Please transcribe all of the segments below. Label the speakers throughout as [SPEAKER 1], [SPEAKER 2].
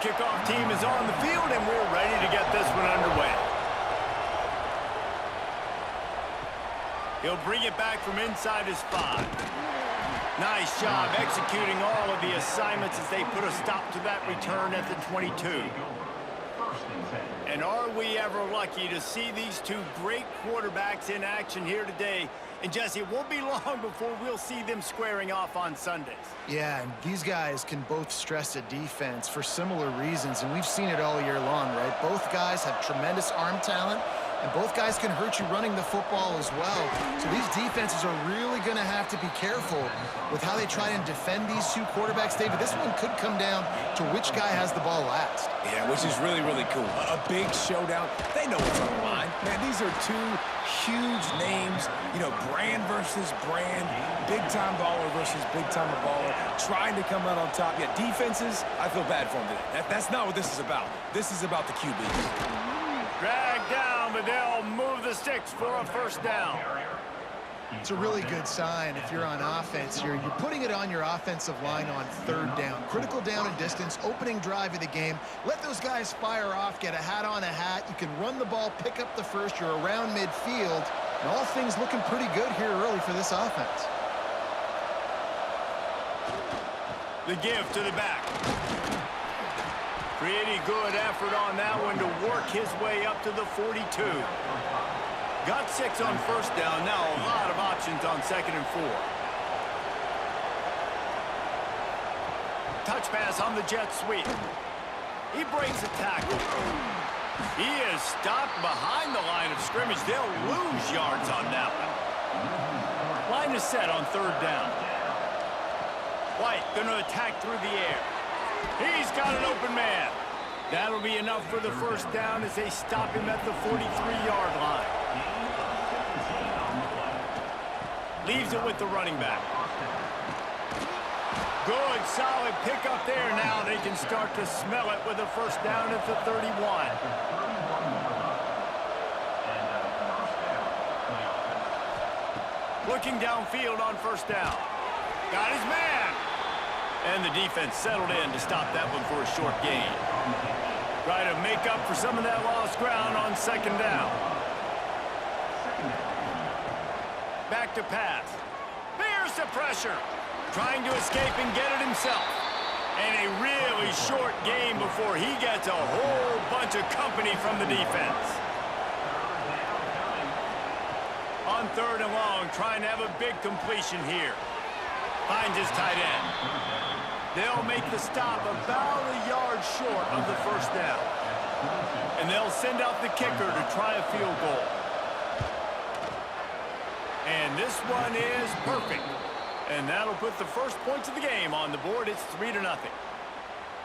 [SPEAKER 1] Kickoff team is on the field, and we're ready to get this one underway. He'll bring it back from inside his 5. Nice job executing all of the assignments as they put a stop to that return at the 22. And are we ever lucky to see these two great quarterbacks in action here today? And Jesse, it won't be long before we'll see them squaring off on Sundays.
[SPEAKER 2] Yeah, and these guys can both stress a defense for similar reasons, and we've seen it all year long, right? Both guys have tremendous arm talent, and both guys can hurt you running the football as well. So these defenses are really going to have to be careful with how they try and defend these two quarterbacks. David, this one could come down to which guy has the ball last.
[SPEAKER 3] Yeah, which is really, really cool. A big showdown. They know what's on the line. Man, these are two huge names, you know, brand versus brand, big-time baller versus big-time baller, trying to come out on top. Yeah, defenses, I feel bad for them today. That's not what this is about. This is about the QBs.
[SPEAKER 1] Drag down, but they'll move the sticks for a first down.
[SPEAKER 2] It's a really good sign if you're on offense here. You're putting it on your offensive line on 3rd down. Critical down and distance, opening drive of the game. Let those guys fire off, get a hat on a hat. You can run the ball, pick up the first. You're around midfield. And all things looking pretty good here early for this offense.
[SPEAKER 1] The give to the back. Pretty good effort on that one to work his way up to the 42. Got 6 on first down. Now a lot of options on 2nd and 4. Touch pass on the jet sweep. He breaks a tackle. He is stopped behind the line of scrimmage. They'll lose yards on that one. Line is set on 3rd down. White going to attack through the air. He's got an open man. That'll be enough for the first down as they stop him at the 43-yard line. Leaves it with the running back. Good, solid pickup there. Now they can start to smell it with a first down at the 31. Looking downfield on first down. Got his man. And the defense settled in to stop that one for a short gain. Try to make up for some of that lost ground on 2nd down. Back to pass. There's the pressure. Trying to escape and get it himself. And a really short game before he gets a whole bunch of company from the defense. On 3rd and long, trying to have a big completion here. Finds his tight end. They'll make the stop about a yard short of the first down. And they'll send out the kicker to try a field goal. And this one is perfect. And that'll put the first points of the game on the board. It's 3-0.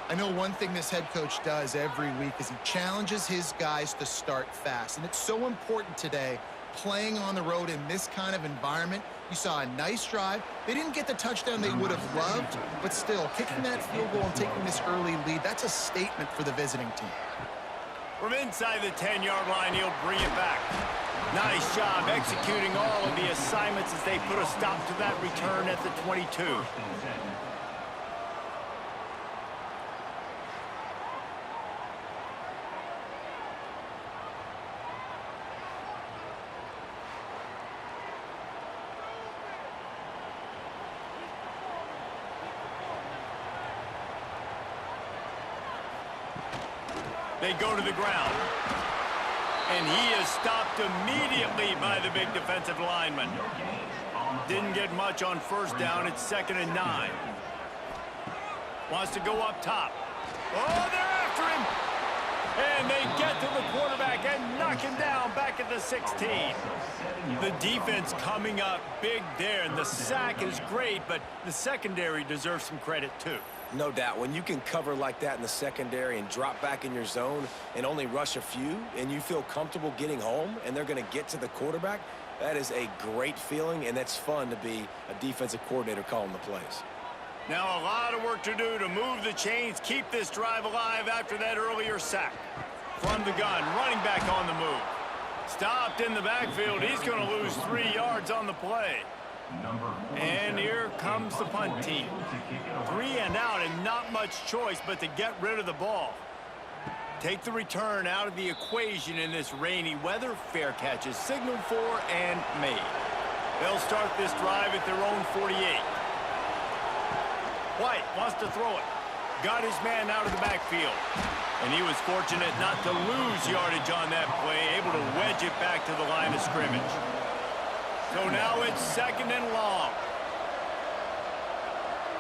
[SPEAKER 2] I know one thing this head coach does every week is he challenges his guys to start fast. And it's so important today, playing on the road in this kind of environment. You saw a nice drive. They didn't get the touchdown they would have loved, but still, kicking that field goal and taking this early lead, that's a statement for the visiting team.
[SPEAKER 1] From inside the 10-yard line, he'll bring it back. Nice job executing all of the assignments as they put a stop to that return at the 22. They go to the ground. And he is stopped immediately by the big defensive lineman. Didn't get much on first down. It's 2nd and 9. Wants to go up top. Oh, they're after him. And they get to the quarterback and knock him down back at the 16. The defense coming up big there, and the sack is great, but the secondary deserves some credit too.
[SPEAKER 3] No doubt. When you can cover like that in the secondary and drop back in your zone and only rush a few, and you feel comfortable getting home and they're going to get to the quarterback, that is a great feeling, and that's fun to be a defensive coordinator calling the plays.
[SPEAKER 1] Now a lot of work to do to move the chains, keep this drive alive after that earlier sack. From the gun, running back on the move. Stopped in the backfield. He's going to lose 3 yards on the play. And here comes the punt team. 3 and out and not much choice but to get rid of the ball. Take the return out of the equation in this rainy weather. Fair catch is signaled for and made. They'll start this drive at their own 48. White wants to throw it. Got his man out of the backfield. And he was fortunate not to lose yardage on that play, able to wedge it back to the line of scrimmage. So now it's 2nd and long.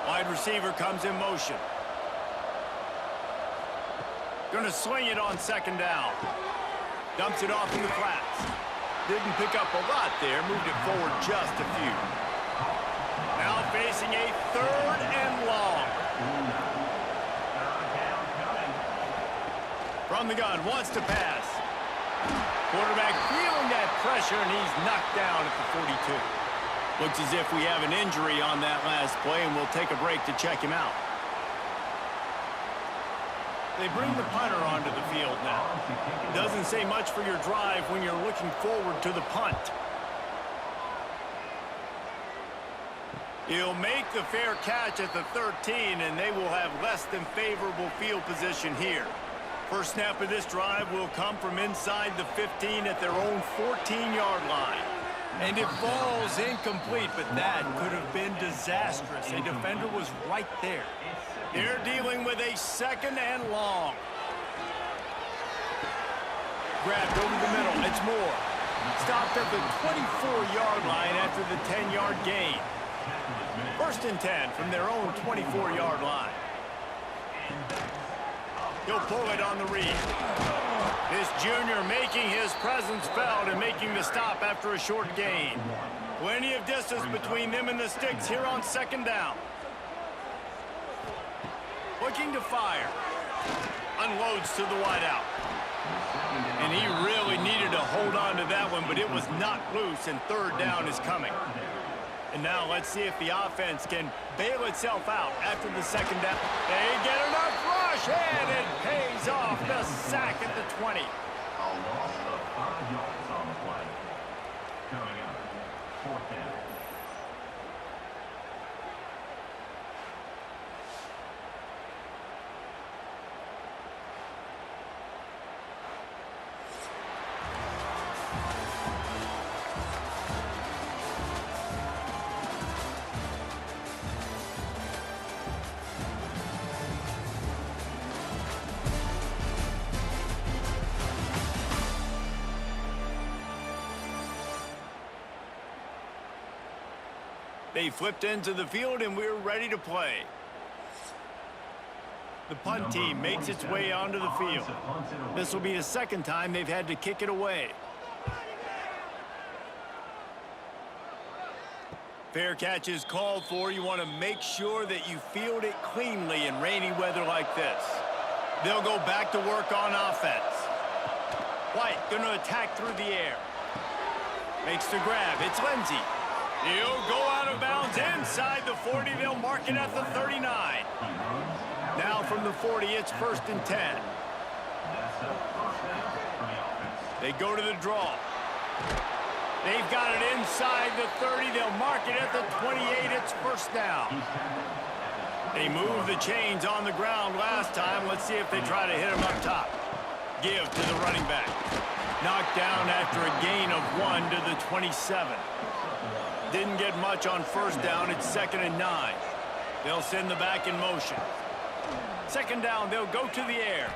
[SPEAKER 1] Wide receiver comes in motion. Going to swing it on 2nd down. Dumps it off in the flats. Didn't pick up a lot there. Moved it forward just a few. Now facing a 3rd and long. From the gun, wants to pass. Quarterback feeling that pressure, and he's knocked down at the 42. Looks as if we have an injury on that last play, and we'll take a break to check him out. They bring the punter onto the field now. Doesn't say much for your drive when you're looking forward to the punt. He'll make the fair catch at the 13, and they will have less than favorable field position here. First snap of this drive will come from inside the 15 at their own 14-yard line. And it falls incomplete, but that could have been disastrous. A defender was right there. They're dealing with a 2nd and long. Grabbed over the middle. It's Moore. Stopped at the 24-yard line after the 10-yard gain. 1st and 10 from their own 24-yard line. He'll pull it on the read. This junior making his presence felt and making the stop after a short gain. Plenty of distance between them and the sticks here on 2nd down. Looking to fire. Unloads to the wideout. And he really needed to hold on to that one, but it was knocked loose, and 3rd down is coming. And now let's see if the offense can bail itself out after the 2nd down. They get enough rush, and it pays off. The sack at the 20.
[SPEAKER 4] A loss of 5 yards on the play. Coming up, 4th down.
[SPEAKER 1] They flipped into the field, and we're ready to play. The punt team makes its way onto the field. This will be the 2nd time they've had to kick it away. Fair catch is called for. You want to make sure that you field it cleanly in rainy weather like this. They'll go back to work on offense. White going to attack through the air. Makes the grab. It's Lindsey. He'll go out of bounds inside the 40. They'll mark it at the 39. Now from the 40, it's 1st and 10. They go to the draw. They've got it inside the 30. They'll mark it at the 28. It's 1st down. They moved the chains on the ground last time. Let's see if they try to hit him up top. Give to the running back. Knocked down after a gain of 1 to the 27. Didn't get much on 1st down. It's 2nd and 9. They'll send the back in motion. 2nd down, they'll go to the air.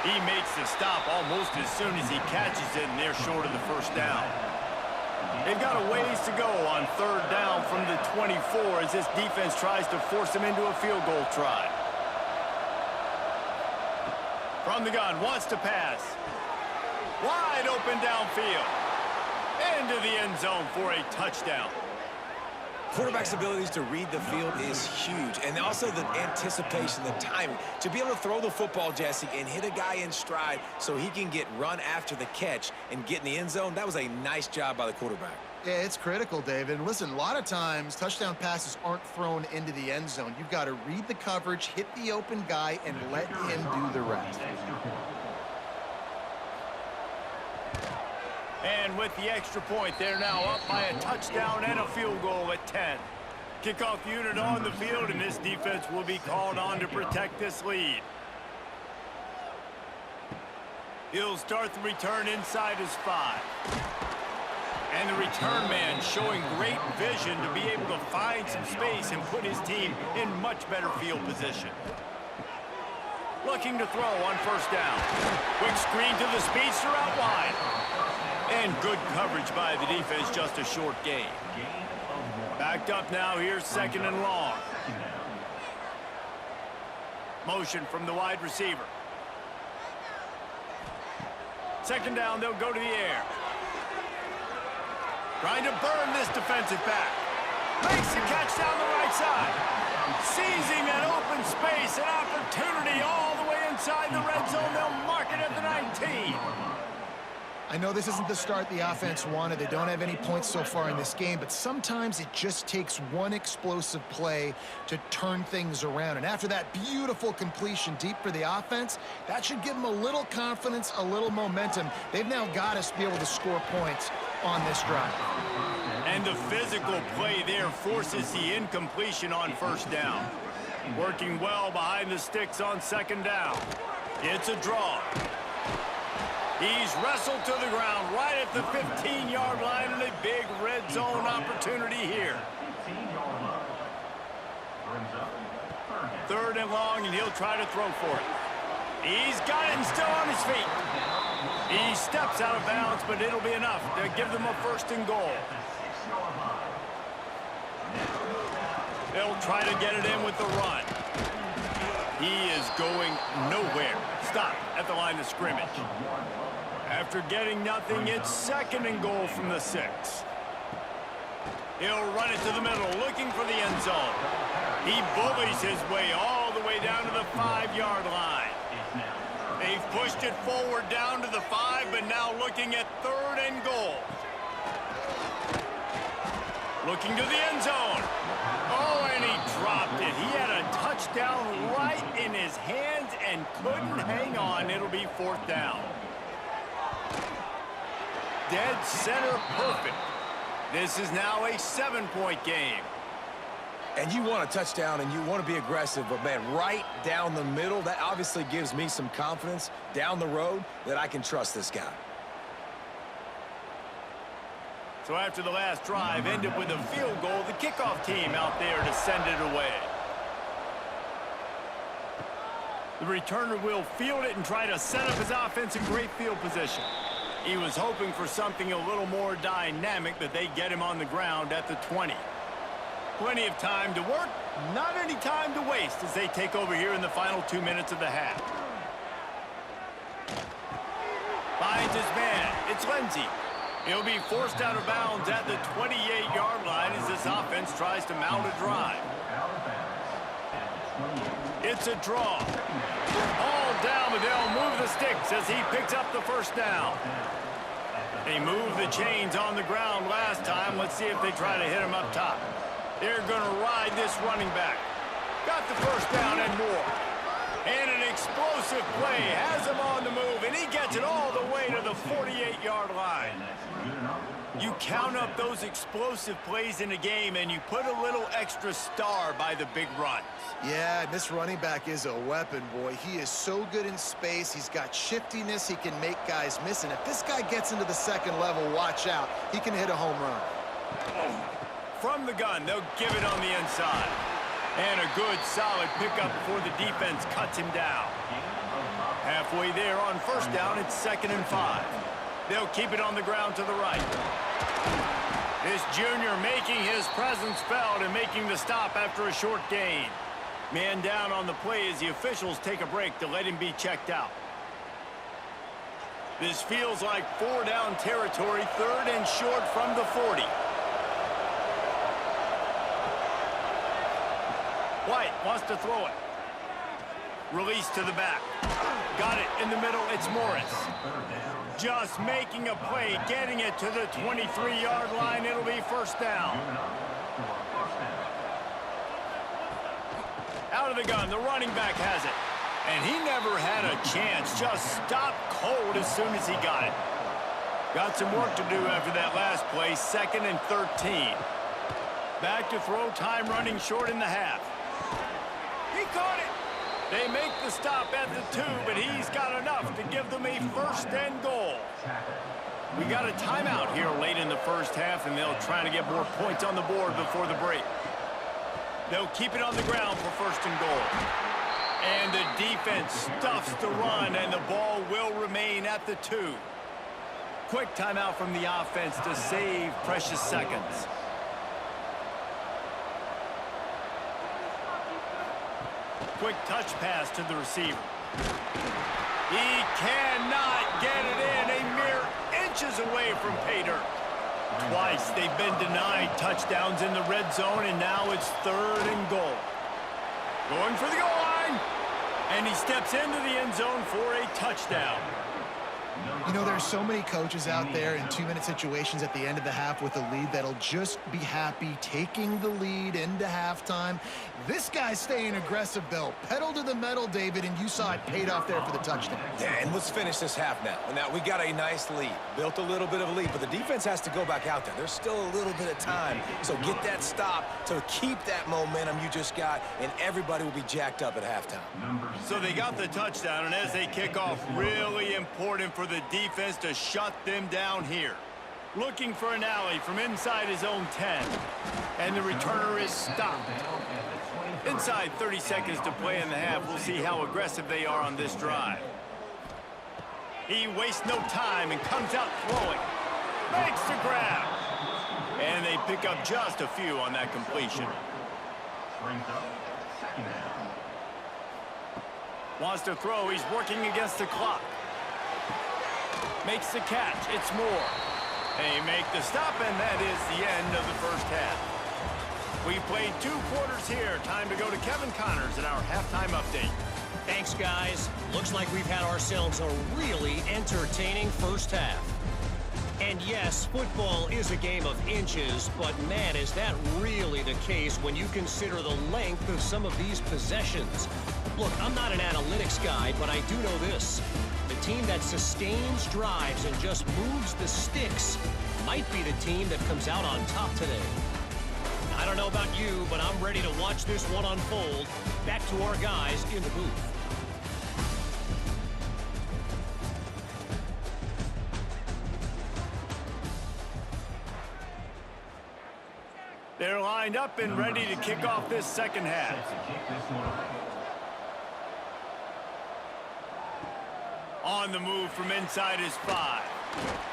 [SPEAKER 1] He makes the stop almost as soon as he catches it, and they're short of the 1st down. They've got a ways to go on 3rd down from the 24 as this defense tries to force them into a field goal try. From the gun, wants to pass. Wide open downfield. Into the end zone for a touchdown.
[SPEAKER 3] Quarterback's abilities to read the field is huge, and also the anticipation, the timing. To be able to throw the football, Jesse, and hit a guy in stride so he can get run after the catch and get in the end zone, that was a nice job by the quarterback.
[SPEAKER 2] Yeah, it's critical, David. And listen, a lot of times touchdown passes aren't thrown into the end zone. You've got to read the coverage, hit the open guy, and let him do the rest.
[SPEAKER 1] And with the extra point, they're now up by a touchdown and a field goal at 10. Kickoff unit on the field, and this defense will be called on to protect this lead. He'll start the return inside his 5. And the return man showing great vision to be able to find some space and put his team in much better field position. Looking to throw on first down. Quick screen to the speedster out wide. And good coverage by the defense, just a short gain. Backed up now, here's second and long. Motion from the wide receiver. Second down, they'll go to the air. Trying to burn this defensive back. Makes the catch down the right side. Seizing an open space, an opportunity all the way inside the red zone. They'll mark it at the 19.
[SPEAKER 2] I know this isn't the start the offense wanted. They don't have any points so far in this game, but sometimes it just takes one explosive play to turn things around. And after that beautiful completion deep for the offense, that should give them a little confidence, a little momentum. They've now got us to be able to score points on this drive.
[SPEAKER 1] And the physical play there forces the incompletion on first down. Working well behind the sticks on second down. It's a draw. He's wrestled to the ground right at the 15-yard line, and a big red zone opportunity here. Third and long, and he'll try to throw for it. He's got it and still on his feet. He steps out of bounds, but it'll be enough to give them a first and goal. They'll try to get it in with the run. He is going nowhere. Stop at the line of scrimmage. After getting nothing, it's second and goal from the 6. He'll run it to the middle, looking for the end zone. He bullies his way all the way down to the 5-yard line. They've pushed it forward down to the 5, but now looking at third and goal. Looking to the end zone. Oh, and he dropped it. He had a touchdown right in his hands and couldn't hang on. It'll be fourth down. Dead center perfect. This is now a 7-point game.
[SPEAKER 3] And you want a touchdown and you want to be aggressive, but man, right down the middle, that obviously gives me some confidence down the road that I can trust this guy.
[SPEAKER 1] So after the last drive ended with a field goal, the kickoff team out there to send it away. The returner will field it and try to set up his offense in great field position. He was hoping for something a little more dynamic, but they get him on the ground at the 20. Plenty of time to work, not any time to waste as they take over here in the final 2 minutes of the half. Finds his man. It's Lindsey. He'll be forced out of bounds at the 28-yard line as this offense tries to mount a drive. It's a draw. All down, but they'll move the sticks as he picks up the first down. They moved the chains on the ground last time. Let's see if they try to hit him up top. They're going to ride this running back. Got the first down and more. And an explosive play has him on the move, and he gets it all the way to the 48-yard line. You count up those explosive plays in a game, and you put a little extra star by the big runs.
[SPEAKER 2] Yeah, this running back is a weapon, boy. He is so good in space. He's got shiftiness. He can make guys miss. And if this guy gets into the second level, watch out. He can hit a home run.
[SPEAKER 1] From the gun, they'll give it on the inside. And a good, solid pickup before the defense cuts him down. Halfway there on first down, it's 2nd and 5. They'll keep it on the ground to the right. This junior making his presence felt and making the stop after a short gain. Man down on the play as the officials take a break to let him be checked out. This feels like 4-down territory, 3rd and short from the 40. White wants to throw it. Release to the back. Got it in the middle. It's Morris. Just making a play, getting it to the 23-yard line. It'll be first down. Out of the gun, the running back has it. And he never had a chance. Just stopped cold as soon as he got it. Got some work to do after that last play, 2nd and 13. Back to throw, time running short in the half. He caught it. They make the stop at the 2, but he's got enough to give them a 1st and goal. We got a timeout here late in the first half, and they'll try to get more points on the board before the break. They'll keep it on the ground for 1st and goal. And the defense stuffs the run, and the ball will remain at the 2. Quick timeout from the offense to save precious seconds. Quick touch pass to the receiver. He cannot get it in, a mere inches away from pay dirt. Twice they've been denied touchdowns in the red zone, and now it's 3rd and goal. Going for the goal line, and he steps into the end zone for a touchdown.
[SPEAKER 2] You know, there's so many coaches out there in 2-minute situations at the end of the half with a lead that'll just be happy taking the lead into halftime. This guy's staying aggressive, though. Pedal to the metal, David, and you saw it paid off there for the touchdown.
[SPEAKER 3] Yeah, and let's finish this half now. Now, we got a nice lead. Built a little bit of a lead, but the defense has to go back out there. There's still a little bit of time. So get that stop to keep that momentum you just got, and everybody will be jacked up at halftime.
[SPEAKER 1] So they got the touchdown, and as they kick off, really important for the defense to shut them down here. Looking for an alley from inside his own 10. And the returner is stopped. Inside 30 seconds to play in the half. We'll see how aggressive they are on this drive. He wastes no time and comes out throwing. Makes the grab. And they pick up just a few on that completion. Wants to throw. He's working against the clock. Makes the catch. It's Moore. They make the stop, and that is the end of the first half. We've played 2 quarters here. Time to go to Kevin Connors in our halftime update.
[SPEAKER 5] Thanks, guys. Looks like we've had ourselves a really entertaining first half. And yes, football is a game of inches, but man, is that really the case when you consider the length of some of these possessions. Look, I'm not an analytics guy, but I do know this. The team that sustains drives and just moves the sticks might be the team that comes out on top today. I don't know about you, but I'm ready to watch this one unfold. Back to our guys in the booth.
[SPEAKER 1] They're lined up and ready to kick off this second half. On the move from inside his 5.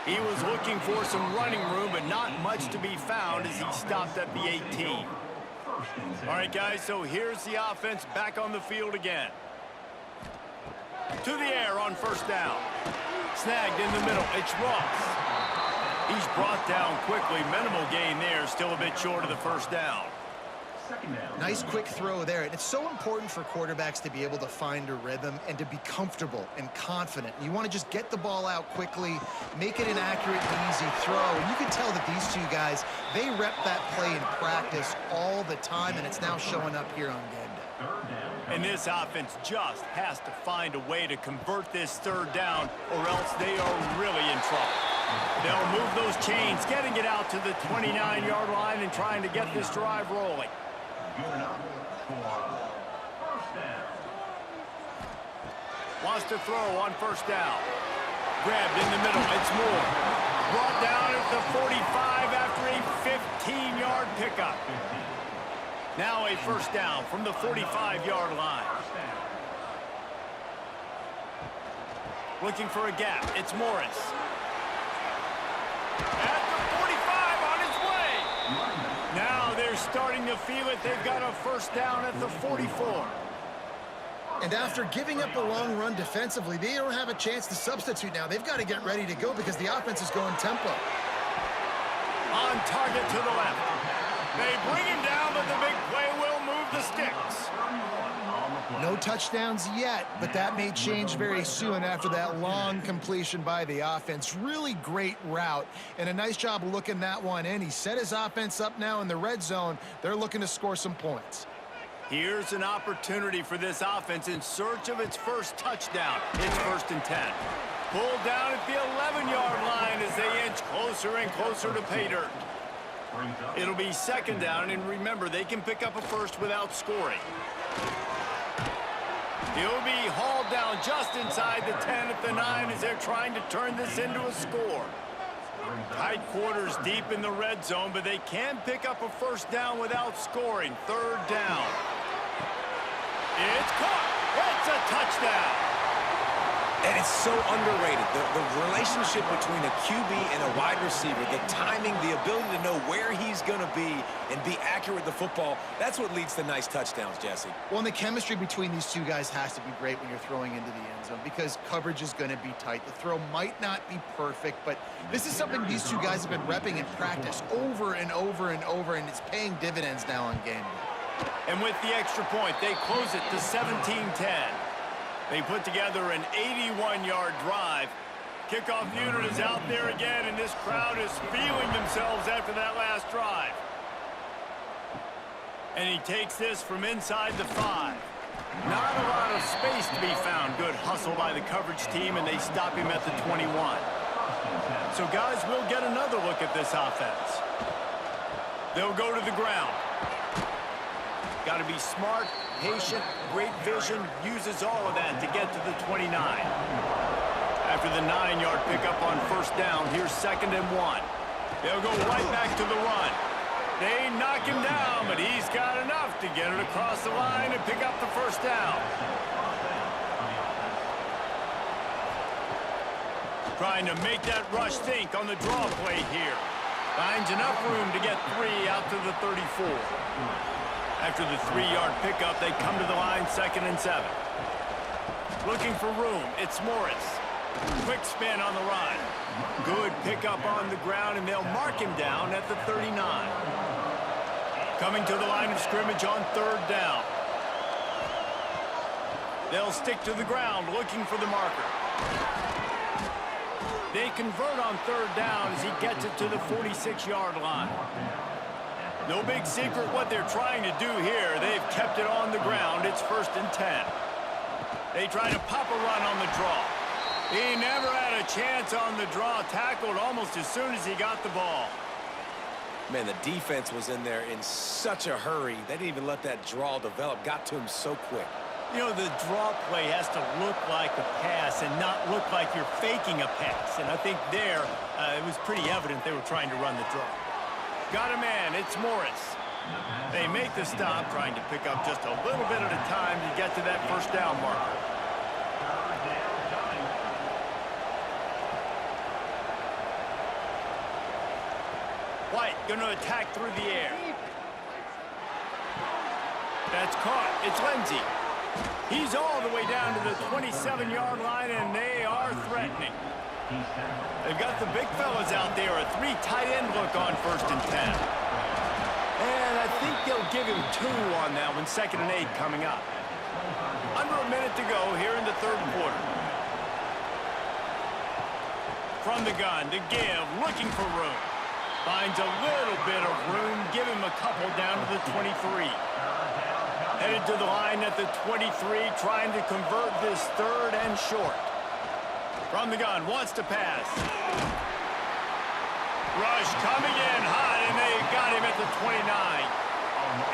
[SPEAKER 1] He was looking for some running room, but not much to be found as he stopped at the 18. All right, guys, so here's the offense back on the field again. To the air on first down. Snagged in the middle. It's Ross. He's brought down quickly. Minimal gain there. Still a bit short of the first down.
[SPEAKER 2] Nice quick throw there. And it's so important for quarterbacks to be able to find a rhythm and to be comfortable and confident. You want to just get the ball out quickly, make it an accurate and easy throw. And you can tell that these 2 guys, they rep that play in practice all the time, and it's now showing up here on game day.
[SPEAKER 1] And this offense just has to find a way to convert this 3rd down, or else they are really in trouble. They'll move those chains, getting it out to the 29-yard line and trying to get this drive rolling. Wants to throw on first down. Grabbed in the middle. It's Moore. Brought down at the 45 after a 15-yard pickup. Now a first down from the 45-yard line. Looking for a gap. It's Morris. At the 45 on his way. Now they're starting to feel it. They've got a first down at the 44.
[SPEAKER 2] And after giving up a long run defensively, they don't have a chance to substitute now. They've got to get ready to go because the offense is going tempo.
[SPEAKER 1] On target to the left. They bring him down, but the big play will move the sticks.
[SPEAKER 2] No touchdowns yet, but that may change very soon after that long completion by the offense. Really great route, and a nice job of looking that one in. He set his offense up now in the red zone. They're looking to score some points.
[SPEAKER 1] Here's an opportunity for this offense in search of its first touchdown. It's 1st and 10. Pulled down at the 11-yard line as they inch closer and closer to pay dirt. It'll be second down, and remember, they can pick up a first without scoring. He'll be hauled down just inside the 10 at the 9 as they're trying to turn this into a score. Tight quarters deep in the red zone, but they can pick up a first down without scoring. Third down. It's caught. It's a touchdown.
[SPEAKER 3] And it's so underrated, the relationship between a QB and a wide receiver, the timing, the ability to know where he's going to be and be accurate with the football, that's what leads to nice touchdowns, Jesse.
[SPEAKER 2] Well, and the chemistry between these two guys has to be great when you're throwing into the end zone because coverage is going to be tight. The throw might not be perfect, but this is something these two guys have been repping in practice over and over and over, and it's paying dividends now on game day.
[SPEAKER 1] And with the extra point, they close it to 17-10. They put together an 81-yard drive. Kickoff unit is out there again, and this crowd is feeling themselves after that last drive. And he takes this from inside the 5. Not a lot of space to be found. Good hustle by the coverage team, and they stop him at the 21. So, guys, we'll get another look at this offense. They'll go to the ground. Got to be smart, patient, great vision, uses all of that to get to the 29. After the 9-yard pickup on first down, here's 2nd and 1. They'll go right back to the run. They knock him down, but he's got enough to get it across the line and pick up the first down. Trying to make that rush think on the draw play here. Finds enough room to get 3 out to the 34. After the 3-yard pickup, they come to the line 2nd and 7. Looking for room, it's Morris. Quick spin on the run. Good pickup on the ground, and they'll mark him down at the 39. Coming to the line of scrimmage on 3rd down. They'll stick to the ground looking for the marker. They convert on 3rd down as he gets it to the 46-yard line. No big secret what they're trying to do here. They've kept it on the ground. It's 1st and 10. They try to pop a run on the draw. He never had a chance on the draw. Tackled almost as soon as he got the ball.
[SPEAKER 3] Man, the defense was in there in such a hurry. They didn't even let that draw develop. Got to him so quick.
[SPEAKER 1] You know, the draw play has to look like a pass and not look like you're faking a pass. And I think there, it was pretty evident they were trying to run the draw. Got a man, it's Morris. They make the stop, trying to pick up just a little bit at a time to get to that first down marker. White gonna attack through the air. That's caught, it's Lindsey. He's all the way down to the 27-yard line, and they are threatening. They've got the big fellas out there, a 3 tight end look on 1st and 10. And I think they'll give him 2 on that one, 2nd and 8 coming up. Under a minute to go here in the 3rd quarter. From the gun, to give, looking for room. Finds a little bit of room, give him a couple down to the 23. Headed to the line at the 23, trying to convert this 3rd and short. From the gun, wants to pass. Rush coming in hot, and they got him at the 29.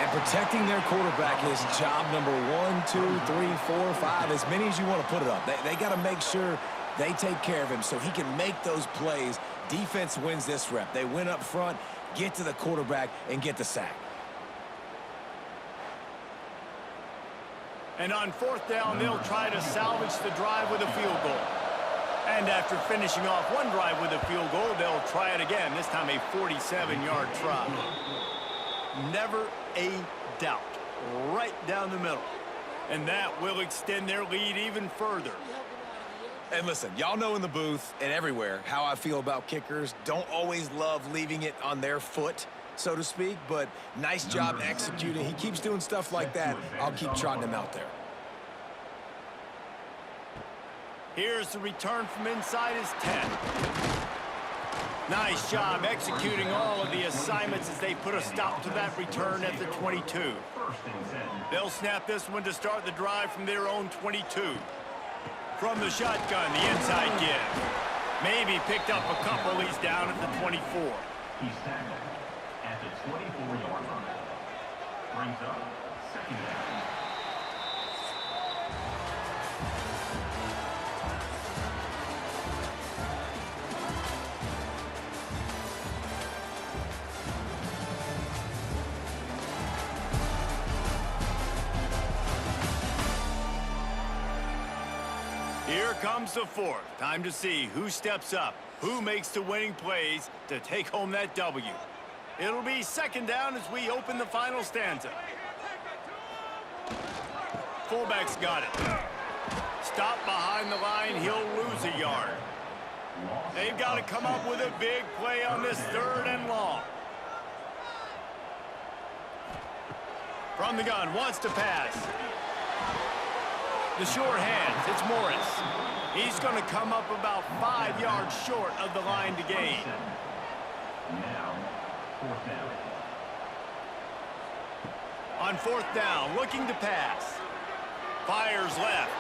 [SPEAKER 3] And protecting their quarterback is job number 1, 2, 3, 4, 5, as many as you want to put it up. They got to make sure they take care of him so he can make those plays. Defense wins this rep. They win up front, get to the quarterback, and get the sack.
[SPEAKER 1] And on 4th down, they'll try to salvage the drive with a field goal. And after finishing off one drive with a field goal, they'll try it again, this time a 47-yard try. Never a doubt. Right down the middle. And that will extend their lead even further.
[SPEAKER 3] And listen, y'all know in the booth and everywhere how I feel about kickers. Don't always love leaving it on their foot, so to speak, but nice job executing. He keeps doing stuff like that. I'll keep trotting him out there.
[SPEAKER 1] Here's the return from inside his 10. Nice job executing all of the assignments as they put a stop to that return at the 22. They'll snap this one to start the drive from their own 22. From the shotgun, the inside give. Maybe picked up a couple. He's down at the 24.
[SPEAKER 4] He's tackled at the 24-yard line. Brings up second down.
[SPEAKER 1] Here comes the fourth. Time to see who steps up, who makes the winning plays to take home that W. It'll be second down as we open the final stanza. Fullback's got it. Stop behind the line, he'll lose a yard. They've got to come up with a big play on this 3rd and long. From the gun, wants to pass. The short hands, it's Morris. He's going to come up about 5 yards short of the line to gain.
[SPEAKER 4] Now, fourth down.
[SPEAKER 1] On 4th down, looking to pass. Fires left.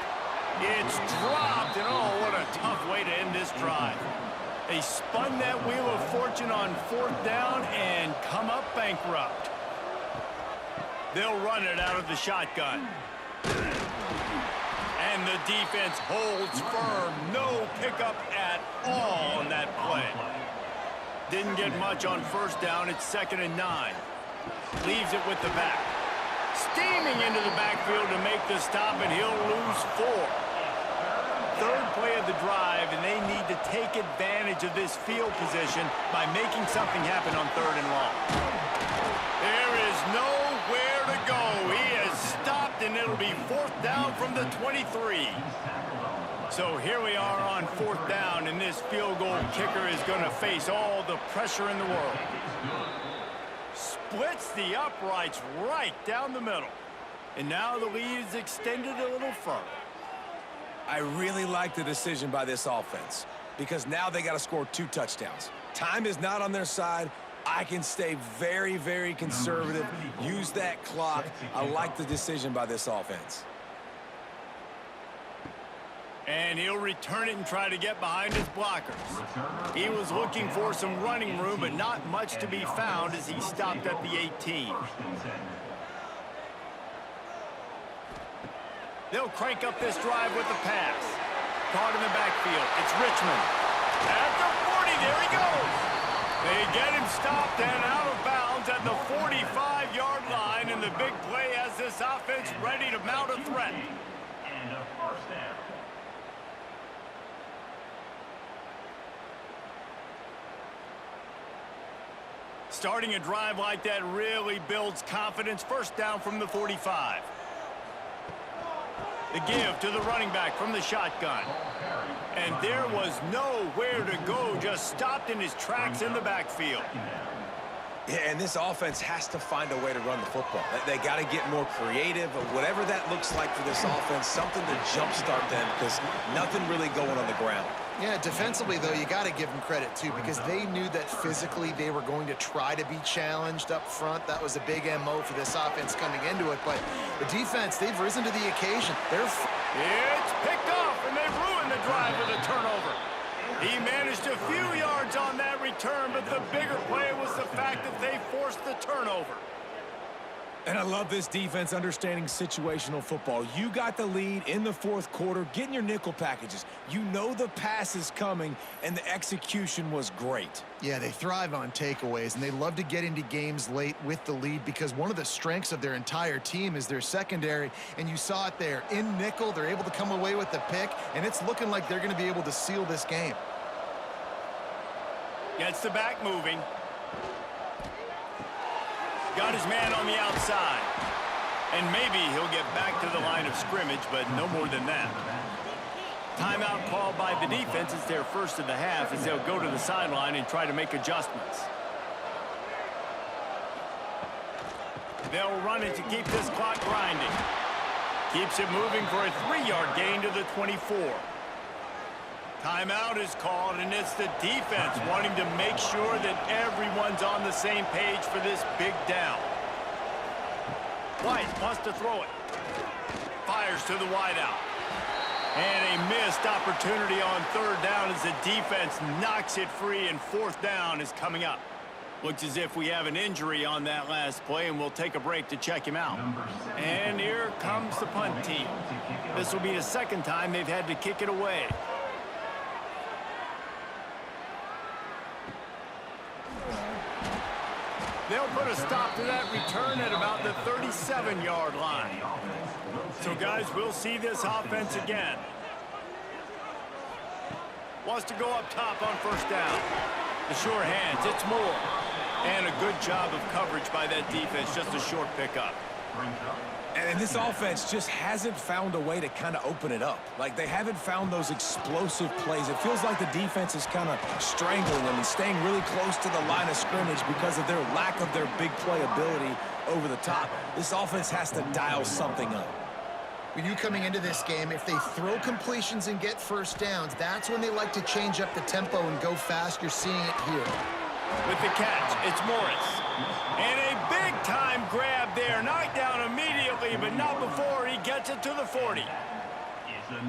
[SPEAKER 1] It's dropped, and oh, what a tough way to end this drive. They spun that wheel of fortune on 4th down and come up bankrupt. They'll run it out of the shotgun. And the defense holds firm. No pickup at all on that play. Didn't get much on 1st down. It's 2nd and 9. Leaves it with the back. Steaming into the backfield to make the stop, and he'll lose 4. 3rd play of the drive, and they need to take advantage of this field position by making something happen on 3rd and long. There is nowhere to go. He has stopped, and it'll be 4th down from the 23. So here we are on 4th down, and this field goal kicker is going to face all the pressure in the world. Splits the uprights right down the middle. And now the lead is extended a little further.
[SPEAKER 3] I really like the decision by this offense because now they got to score 2 touchdowns. Time is not on their side. I can stay very, very conservative, use that clock. I like the decision by this offense.
[SPEAKER 1] And he'll return it and try to get behind his blockers. He was looking for some running room, but not much to be found as he stopped at the 18. They'll crank up this drive with the pass. Caught in the backfield. It's Richmond. At the 40, there he goes. They get him stopped and out of bounds at the 45-yard line, and the big play has this offense ready to mount a threat.
[SPEAKER 4] And a first down.
[SPEAKER 1] Starting a drive like that really builds confidence. 1st down from the 45. The give to the running back from the shotgun. And there was nowhere to go, just stopped in his tracks in the backfield.
[SPEAKER 3] Yeah, and this offense has to find a way to run the football. They got to get more creative, or whatever that looks like for this offense, something to jumpstart them because nothing really going on the ground.
[SPEAKER 2] Yeah, defensively, though, you got to give them credit, too, because they knew that physically they were going to try to be challenged up front. That was a big MO for this offense coming into it. But the defense, they've risen to the occasion.
[SPEAKER 1] It's picked off, and they've ruined the drive with a turnover. He managed a few yards on that return, but the bigger play was the fact that they forced the turnover.
[SPEAKER 3] And I love this defense understanding situational football. You got the lead in the 4th quarter, getting your nickel packages. You know the pass is coming, and the execution was great.
[SPEAKER 2] Yeah, they thrive on takeaways, and they love to get into games late with the lead because one of the strengths of their entire team is their secondary, and you saw it there. In nickel, they're able to come away with the pick, and it's looking like they're going to be able to seal this game.
[SPEAKER 1] Gets the back moving. Got his man on the outside. And maybe he'll get back to the line of scrimmage, but no more than that. Timeout called by the defense. It's their first of the half as they'll go to the sideline and try to make adjustments. They'll run it to keep this clock grinding. Keeps it moving for a 3-yard gain to the 24. Timeout is called, and it's the defense wanting to make sure that everyone's on the same page for this big down. White wants to throw it. Fires to the wideout. And a missed opportunity on third down as the defense knocks it free, and fourth down is coming up. Looks as if we have an injury on that last play, and we'll take a break to check him out. And here comes the punt team. This will be the second time they've had to kick it away. They'll put a stop to that return at about the 37-yard line. So, guys, we'll see this offense again. Wants to go up top on first down. The sure hands, it's Moore. And a good job of coverage by that defense, just a short pickup.
[SPEAKER 3] And this offense just hasn't found a way to kind of open it up. Like, they haven't found those explosive plays. It feels like the defense is kind of strangling them and staying really close to the line of scrimmage because of their lack of their big play ability over the top. This offense has to dial something up.
[SPEAKER 2] When you coming into this game, if they throw completions and get first downs, that's when they like to change up the tempo and go fast. You're seeing it here.
[SPEAKER 1] With the catch, it's Morris. And a big-time grab there. Knocked down immediately, but not before he gets it to the 40.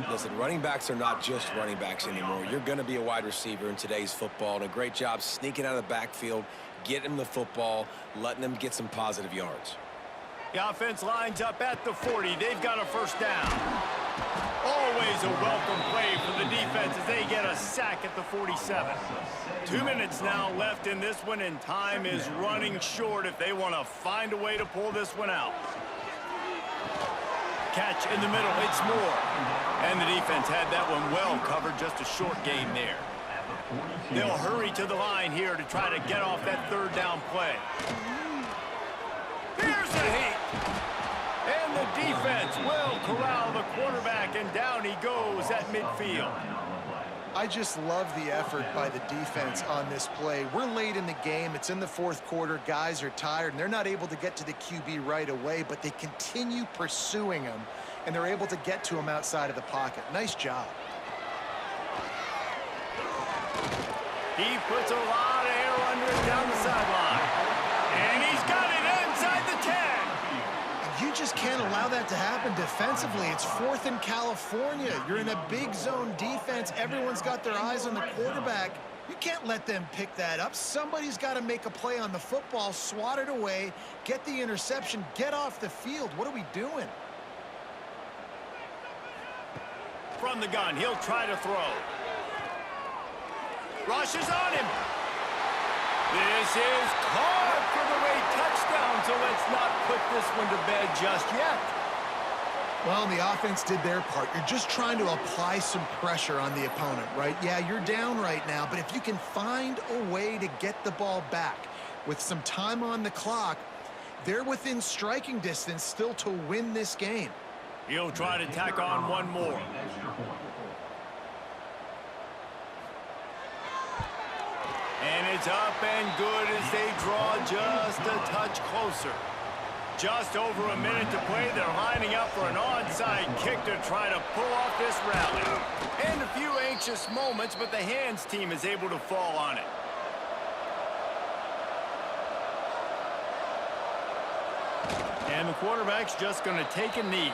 [SPEAKER 3] Listen, running backs are not just running backs anymore. You're going to be a wide receiver in today's football, and a great job sneaking out of the backfield, getting them the football, letting them get some positive yards.
[SPEAKER 1] The offense lines up at the 40. They've got a first down. Always a welcome play for the defense as they get a sack at the 47. 2 minutes now left in this one, and time is running short if they want to find a way to pull this one out. Catch in the middle, it's Moore. And the defense had that one well covered, just a short game there. They'll hurry to the line here to try to get off that third down play. Here's the heat. And the defense will corral the quarterback, and down he goes at midfield.
[SPEAKER 2] I just love the effort by the defense on this play. We're late in the game. It's in the fourth quarter. Guys are tired, and they're not able to get to the QB right away, but they continue pursuing him, and they're able to get to him outside of the pocket. Nice job.
[SPEAKER 1] He puts a lot of air under it down the sideline. And he's got it inside the 10.
[SPEAKER 2] You just can't allow that to happen defensively. It's fourth in California. You're in a big zone defense. Everyone's got their eyes on the quarterback. You can't let them pick that up. Somebody's got to make a play on the football, swat it away, get the interception, get off the field. What are we doing?
[SPEAKER 1] From the gun, he'll try to throw. Rushes on him. This is caught for the late touchdown, so let's not put this one to bed just yet.
[SPEAKER 2] Well, the offense did their part. You're just trying to apply some pressure on the opponent, right? Yeah, you're down right now, but if you can find a way to get the ball back with some time on the clock, they're within striking distance still to win this game.
[SPEAKER 1] He'll try to tack on one more. And it's up and good as they draw just a touch closer. Just over a minute to play. They're lining up for an onside kick to try to pull off this rally. And a few anxious moments, but the hands team is able to fall on it. And the quarterback's just going to take a knee.